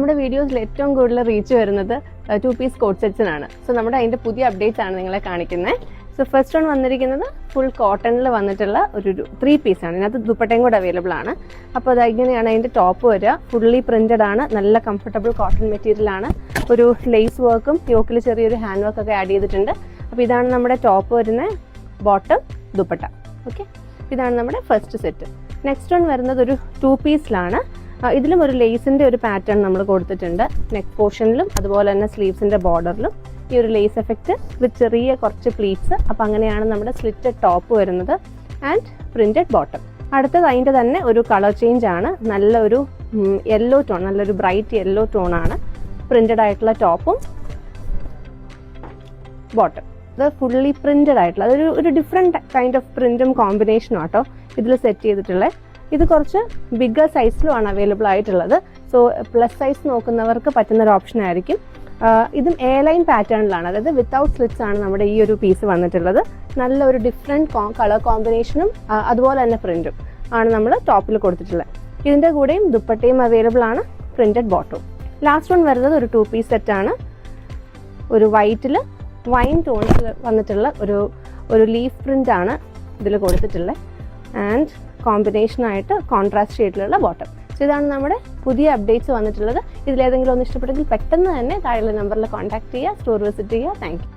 നമ്മുടെ വീഡിയോസിൽ ഏറ്റവും കൂടുതൽ റീച്ച് വരുന്നത് 2 പീസ് കോട്ട് സെറ്റ്സിനാണ്. സോ നമ്മുടെ അതിൻ്റെ പുതിയ അപ്ഡേറ്റ്സ് ആണ് നിങ്ങളെ കാണിക്കുന്നത്. സോ ഫസ്റ്റ് വൺ വന്നിരിക്കുന്നത് ഫുൾ കോട്ടണിൽ വന്നിട്ടുള്ള ഒരു 3 പീസാണ്. ഇതിനകത്ത് ദുപ്പട്ടയും കൂടെ അവൈലബിൾ ആണ്. അപ്പോൾ അത് ഇങ്ങനെയാണ് അതിൻ്റെ ടോപ്പ് വരിക. ഫുള്ളി പ്രിന്റഡ് ആണ്, നല്ല കംഫർട്ടബിൾ കോട്ടൺ മെറ്റീരിയൽ ആണ്. ഒരു ലേസ് വർക്കും യോക്കിൽ ചെറിയൊരു ഹാൻഡ് വർക്ക് ഒക്കെ ആഡ് ചെയ്തിട്ടുണ്ട്. അപ്പോൾ ഇതാണ് നമ്മുടെ ടോപ്പ് വരുന്നത്, ബോട്ടം, ദുപ്പട്ട. ഓക്കെ, ഇതാണ് നമ്മുടെ ഫസ്റ്റ് സെറ്റ്. നെക്സ്റ്റ് വൺ വരുന്നത് ഒരു 2 പീസിലാണ്. ഇതിലും ഒരു ലേസിൻ്റെ ഒരു പാറ്റേൺ നമ്മൾ കൊടുത്തിട്ടുണ്ട്. നെക്ക് പോർഷനിലും അതുപോലെ തന്നെ സ്ലീവ്സിൻ്റെ ബോർഡറിലും ഈ ഒരു ലേസ് എഫക്റ്റ് വിത്ത് ചെറിയ കുറച്ച് പ്ലീറ്റ്സ്. അപ്പോൾ അങ്ങനെയാണ് നമ്മുടെ സ്ലിറ്റഡ് ടോപ്പ് വരുന്നത് ആൻഡ് പ്രിന്റഡ് ബോട്ടം. അടുത്തത് അതിൻ്റെ തന്നെ ഒരു കളർ ചേഞ്ച് ആണ്. നല്ലൊരു യെല്ലോ ടോൺ, നല്ലൊരു ബ്രൈറ്റ് യെല്ലോ ടോൺ ആണ്. പ്രിന്റഡ് ആയിട്ടുള്ള ടോപ്പും ബോട്ടം. ഇത് ഫുള്ളി പ്രിന്റഡ് ആയിട്ടുള്ള ഒരു ഡിഫറെൻറ്റ് കൈൻഡ് ഓഫ് പ്രിന്റും കോമ്പിനേഷനും ആട്ടോ ഇതിൽ സെറ്റ് ചെയ്തിട്ടുള്ളത്. ഇത് കുറച്ച് ബിഗ്ഗർ സൈസിലുമാണ് അവൈലബിൾ ആയിട്ടുള്ളത്. സോ പ്ലസ് സൈസ് നോക്കുന്നവർക്ക് പറ്റുന്നൊരു ഓപ്ഷൻ ആയിരിക്കും. ഇതും എ ലൈൻ പാറ്റേണിലാണ്, അതായത് വിത്തൗട്ട് സ്ലിറ്റ്സ് ആണ് നമ്മുടെ ഈ ഒരു പീസ് വന്നിട്ടുള്ളത്. നല്ലൊരു ഡിഫറെൻറ്റ് കളർ കോമ്പിനേഷനും അതുപോലെ തന്നെ പ്രിന്റും ആണ് നമ്മൾ ടോപ്പിൽ കൊടുത്തിട്ടുള്ളത്. ഇതിൻ്റെ കൂടെയും ദുപ്പട്ടയും അവൈലബിൾ ആണ്, പ്രിന്റഡ് ബോട്ടവും. ലാസ്റ്റ് വൺ വരുന്നത് ഒരു 2 പീസ് സെറ്റാണ്. ഒരു വൈറ്റിൽ വൈൻ ടോൺസിൽ വന്നിട്ടുള്ള ഒരു ലീഫ് പ്രിന്റ് ആണ് ഇതിൽ കൊടുത്തിട്ടുള്ളത് ആൻഡ് കോമ്പിനേഷനായിട്ട് കോൺട്രാസ്റ്റ് ഷെയ്ഡിലുള്ള ബോട്ടം. സോ ഇതാണ് നമ്മുടെ പുതിയ അപ്ഡേറ്റ്സ് വന്നിട്ടുള്ളത്. ഇതിലേതെങ്കിലും ഒന്ന് ഇഷ്ടപ്പെട്ടെങ്കിൽ പെട്ടെന്ന് തന്നെ താഴെയുള്ള നമ്പറിൽ കോൺടാക്ട് ചെയ്യുക, സ്റ്റോർ വിസിറ്റ് ചെയ്യുക. Thank you.